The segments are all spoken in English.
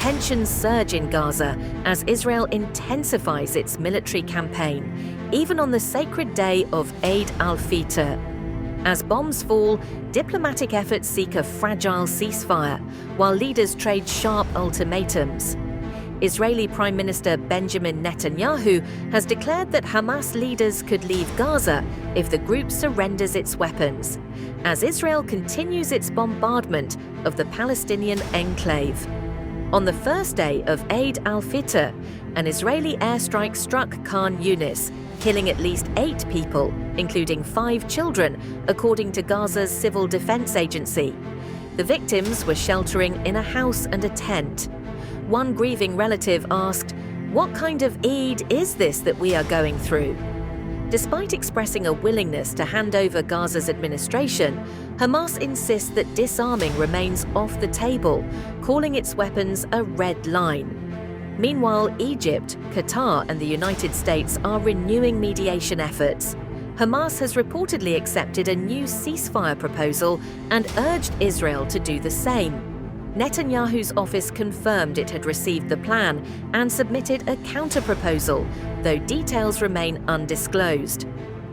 Tensions surge in Gaza as Israel intensifies its military campaign, even on the sacred day of Eid al-Fitr. As bombs fall, diplomatic efforts seek a fragile ceasefire, while leaders trade sharp ultimatums. Israeli Prime Minister Benjamin Netanyahu has declared that Hamas leaders could leave Gaza if the group surrenders its weapons, as Israel continues its bombardment of the Palestinian enclave. On the first day of Eid al-Fitr, an Israeli airstrike struck Khan Yunis, killing at least 8 people, including 5 children, according to Gaza's Civil Defense Agency. The victims were sheltering in a house and a tent. One grieving relative asked, "What kind of Eid is this that we are going through?" Despite expressing a willingness to hand over Gaza's administration, Hamas insists that disarming remains off the table, calling its weapons a red line. Meanwhile, Egypt, Qatar, and the United States are renewing mediation efforts. Hamas has reportedly accepted a new ceasefire proposal and urged Israel to do the same. Netanyahu's office confirmed it had received the plan and submitted a counter-proposal, though details remain undisclosed.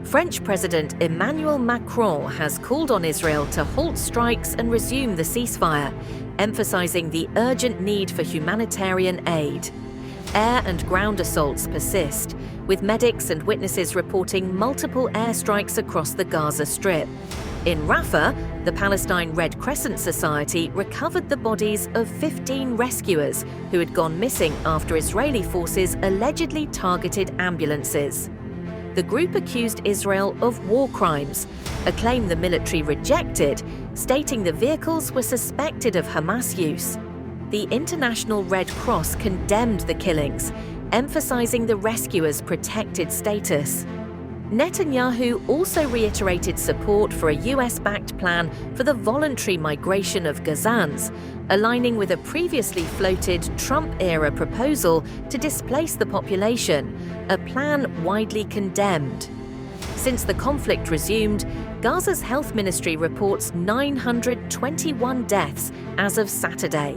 French President Emmanuel Macron has called on Israel to halt strikes and resume the ceasefire, emphasizing the urgent need for humanitarian aid. Air and ground assaults persist, with medics and witnesses reporting multiple airstrikes across the Gaza Strip. In Rafah, the Palestine Red Crescent Society recovered the bodies of 15 rescuers who had gone missing after Israeli forces allegedly targeted ambulances. The group accused Israel of war crimes, a claim the military rejected, stating the vehicles were suspected of Hamas use. The International Red Cross condemned the killings, emphasizing the rescuers' protected status. Netanyahu also reiterated support for a US-backed plan for the voluntary migration of Gazans, aligning with a previously floated Trump-era proposal to displace the population, a plan widely condemned. Since the conflict resumed, Gaza's health ministry reports 921 deaths as of Saturday.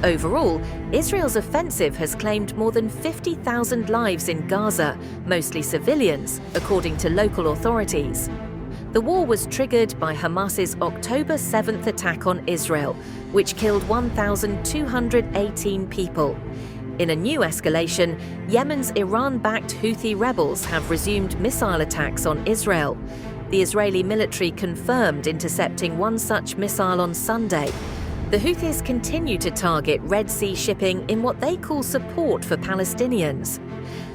Overall, Israel's offensive has claimed more than 50,000 lives in Gaza, mostly civilians, according to local authorities. The war was triggered by Hamas's October 7th attack on Israel, which killed 1,218 people. In a new escalation, Yemen's Iran-backed Houthi rebels have resumed missile attacks on Israel. The Israeli military confirmed intercepting one such missile on Sunday. The Houthis continue to target Red Sea shipping in what they call support for Palestinians.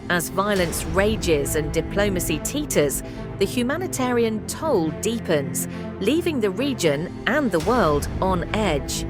As violence rages and diplomacy teeters, the humanitarian toll deepens, leaving the region and the world on edge.